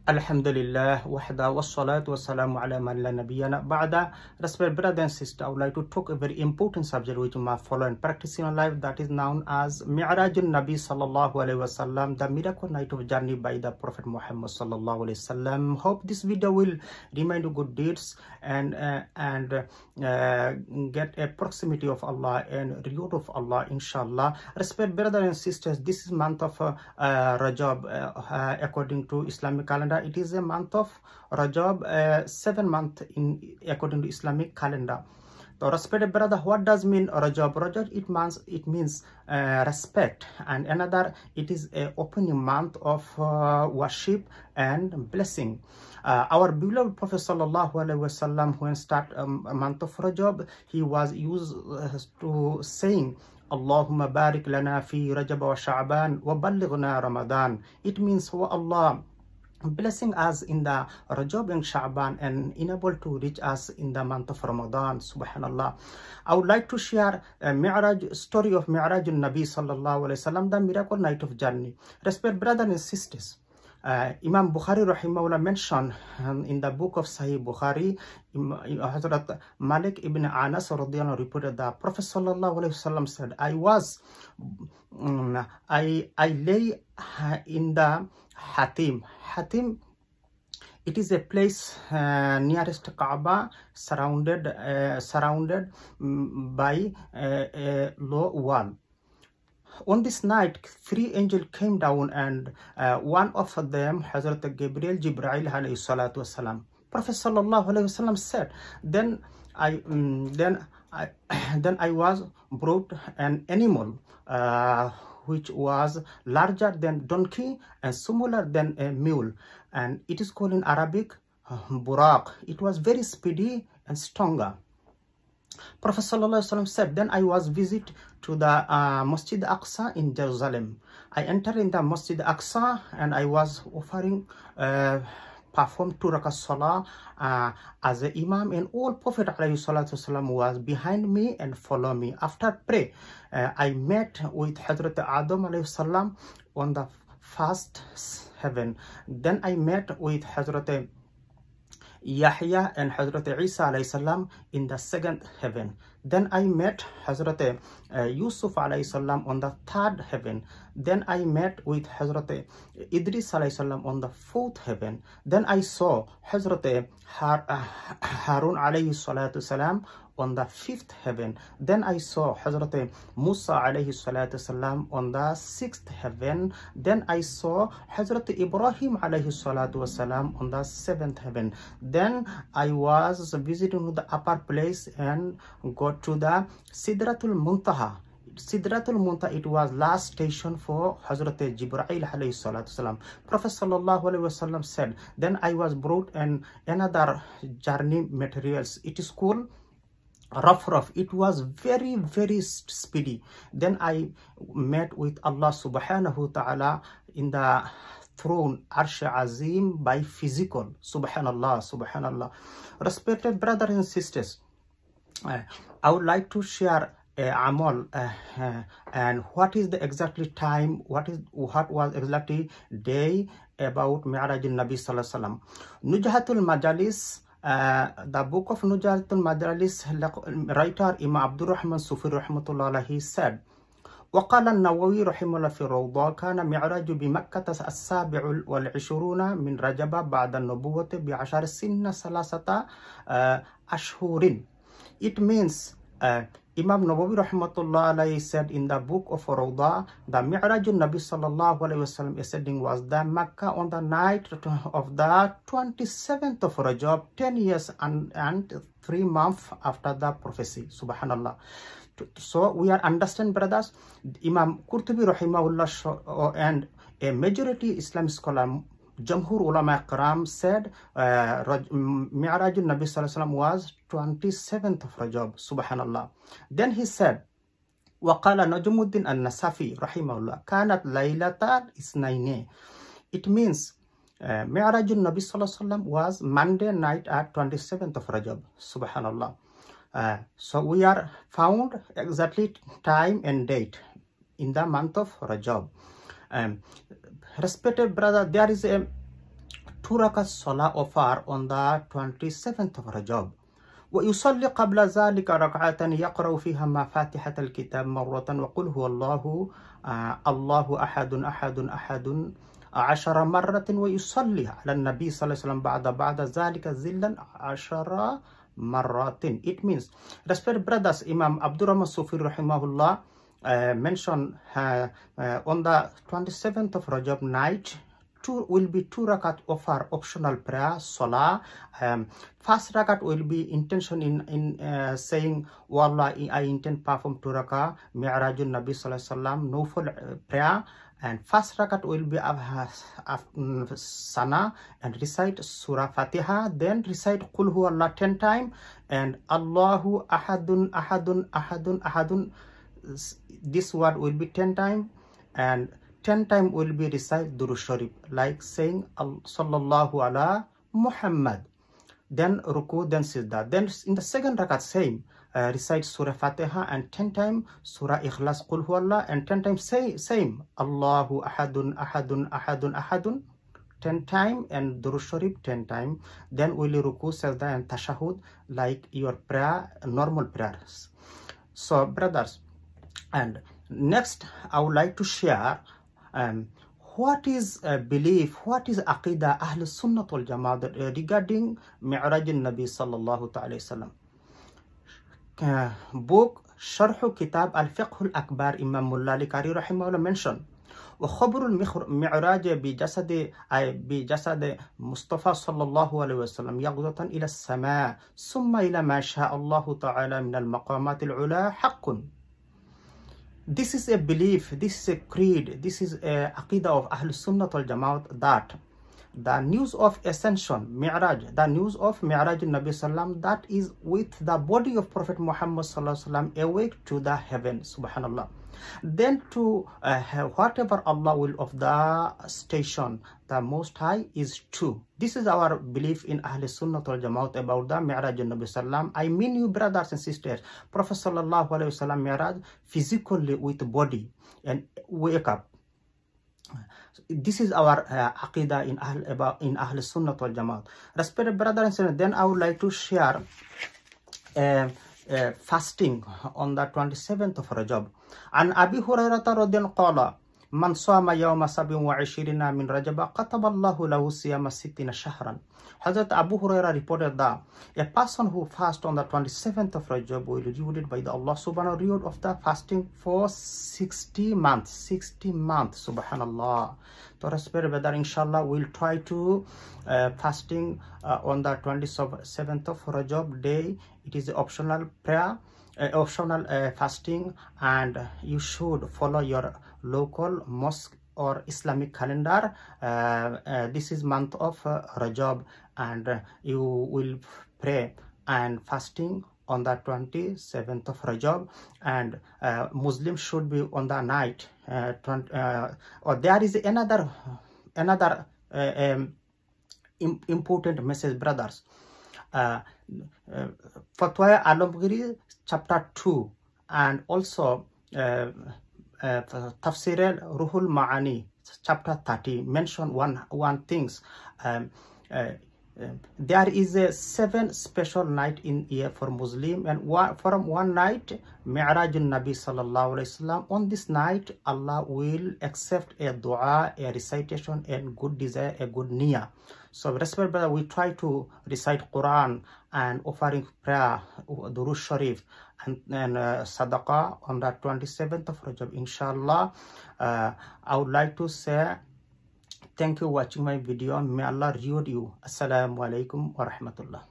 Alhamdulillah, wahda wassalatu wassalamu ala man la nabiyyana ba'da. Respected brother and sister, I would like to talk a very important subject which you must follow and practice in your life, that is known as Mi'rajun Nabi sallallahu alayhi wasallam, the miracle night of journey by the Prophet Muhammad sallallahu alayhi wasallam. Hope this video will remind you good deeds and get a proximity of Allah and reward of Allah, inshallah. Respected brothers and sisters, this is month of Rajab according to Islamic calendar. It is a month of Rajab, 7 month in according to Islamic calendar. So, respected brother, what does mean Rajab? Rajab, it means respect, and another, it is a opening month of worship and blessing. Our beloved Prophet sallallahu alaihi wasallam, when start a month of Rajab, he was used to saying, Allahumma barik lana fi Rajab wa Sha'ban wa ballighna Ramadan. It means, oh Allah, blessing us in the Rajab and Sha'ban and enable to reach us in the month of Ramadan. Subhanallah. I would like to share a story of Mi'raj al-Nabi sallallahu alayhi wasallam, the miracle night of journey. Respect brothers and sisters. Imam Bukhari rahimahullah mentioned in the book of Sahih Bukhari, Hazrat Malik ibn Anas radiyallahu reported that Prophet sallallahu alayhi wasallam said, I lay in the Hatim. Hatim, it is a place nearest Kaaba, surrounded by a low wall. On this night, 3 angels came down, and one of them, Hazrat Jibril alayhi salatu wasalam. Prophet sallallahu alayhi wasallam said, then I was brought an animal which was larger than donkey and smaller than a mule, and it is called in Arabic Buraq. It was very speedy and stronger. Prophet sallallahu alaihi wasallam said, then I was visit to the Masjid Aqsa in Jerusalem. I entered in the Masjid Aqsa and I was offering perform 2 rakat salah as an imam, and all Prophet alayhi salatu wasalam was behind me and follow me. After pray, I met with Hazrat Adam alayhi salam on the first heaven. Then I met with Hazrat Yahya and Hazrat Isa alayhi salam in the 2nd heaven. Then I met Hazrat Yusuf alayhi salam on the 3rd heaven. Then I met with Hazrat Idris alayhi salam on the 4th heaven. Then I saw Hazrat Harun alayhi salatu salam on the 5th heaven. Then I saw Hazrat Musa alayhi salatu salam on the 6th heaven. Then I saw Hazrat Ibrahim alayhi salatu salam on the 7th heaven. Then I was visiting the upper place and got to the Sidratul Muntaha. Sidratul Muntaha, it was last station for Hazrat Jibril alayhi salatu salam. Prophet sallallahu alayhi wasallam said, then I was brought another journey materials. It is called rough. It was very speedy. Then I met with Allah subhanahu wa ta'ala in the throne Arsh Azim by physical. Subhanallah. Respected brothers and sisters, I would like to share Amal and what is the exactly time, what was exactly day about Mi'raj al-Nabi sallallahu alaihi wasallam. Nujhatul Majalis, the book of Nujhatul Majalis, writer Imam Abdul Rahman Sufi rahmatullah alayhi said, وقال النووي رحمه الله في الروضة كان معراج بمكة 27 من رجب بعد النبوة ب10 سنين 3 أشهر. It means Imam Nawawi rahmatullah alayhi said in the book of Rawda, the Mi'raj al-Nabi sallallahu alayhi wasallam ascending was the Makkah on the night of the 27th of Rajab, 10 years and 3 months after the prophecy. Subhanallah. So we are understand, brothers. Imam Qurtubi rahimahullah and a majority Islamic scholar, Jamhur Ulama Ikram, said Mi'raj al-Nabi sallallahu alayhi wasallam was 27th of Rajab. Subhanallah. Then he said, وقال نجم الدين النسفي رحمه الله كانت ليلة الاثنين. It means Mi'raj al-Nabi sallallahu alayhi wasallam was Monday night at 27th of Rajab. Subhanallah. So we are found exactly time and date in the month of Rajab. Respected brother, there is a 2 rakat salah offer on the 27th of Rajab. ويصلي قبل ذلك ركعة يقرأ فيها ما فاتحة الكتاب مرة وقل هو الله الله أحد أحد أحد 10 مرة ويصلي على النبي صلى الله عليه وسلم بعد ذلك زلا 10 مرات. It means, respected brothers, Imam Abdurrahman Sufi rahimahullah mentioned on the 27th of Rajab night will be 2 rakat of our optional prayer salah. First rakat will be intention in saying wallah I intend perform 2 rakat mi'rajun nabi sallallahu alaihi wasallam nafil prayer, and first rakat will be sana and recite surah Fatiha, then recite qul huwallah 10 times and Allahu ahadun ahadun ahadun ahadun. This word will be 10 times, and 10 times will be recite Durud Sharif, like saying Sallallahu ala Muhammad, then Ruku, then Sizdah. Then in the second rakat, same, recite Surah Fatiha and 10 times Surah Ikhlas, Qul Huwallah, and 10 times same, Allahu Ahadun Ahadun Ahadun Ahadun, 10 times, and Durud Sharif 10 times. Then will you Ruku, Sajda, and Tashahud, like your prayer, normal prayers. So, brothers, and next I would like to share what is belief, what is Aqidah Ahl Sunnah wal Jama'at regarding Mi'raj al-Nabi sallallahu ta'ala wasallam. Book Sharh Kitab al-Fiqh al-Akbar Imam Mulla al-Kari rahimahullah mentioned وخبر المعراج بجسد مصطفى صلى الله عليه وسلم يقظة إلى السماء ثم إلى ما شاء الله تعالى من المقامات العلا حق. This is a belief, this is a creed, this is a aqidah of Ahl Sunnah wal Jama'at, that the news of ascension, Mi'raj, the news of Mi'raj al-Nabi sallam, that is with the body of Prophet Muhammad sallallahu alaihi wasallam awake to the heaven, subhanallah. Then to whatever Allah will of the station, the Most High is true. This is our belief in Ahl Sunnah wal Jama'at about the Mi'raj al-Nabi sallam. I mean, you brothers and sisters, Prophet sallallahu alaihi wasallam Mi'raj physically with body and wake up. This is our aqidah in Ahl Sunnah wal Jama'at. Respected brothers and sisters, then I would like to share fasting on the 27th of Rajab. And Abi Hurairah radhiyallahu qala man sama yawma 27 min Rajab kataballahu lahu siyama 60 shahran. Hazrat Abu Hurairah reported that a person who fasts on the 27th of Rajab will be rewarded by the Allah subhanahu reward of the fasting for 60 months. Subhanallah. So respect whether inshallah we'll try to fasting on the 27th of Rajab day. It is an optional prayer, optional fasting, and you should follow your local mosque or Islamic calendar. This is month of Rajab, and you will pray and fasting on the 27th of Rajab, and Muslims should be on the night. Or there is another important message, brothers. Fatwa Alamgiri chapter 2 and also Tafsir al-Ruhul Ma'ani chapter 30 mention one things. There is a 7 special night in year for Muslim, and from one night Mi'raj al-Nabi sallallahu alaihi wasallam. On this night Allah will accept a dua, a recitation, and good desire, a good niyyah. So respect brother, we try to recite Quran and offering prayer, Durud Sharif, and Sadaqah on the 27th of Rajab, inshallah. I would like to say thank you for watching my video. May Allah reward you. Assalamu alaikum wa rahmatullah.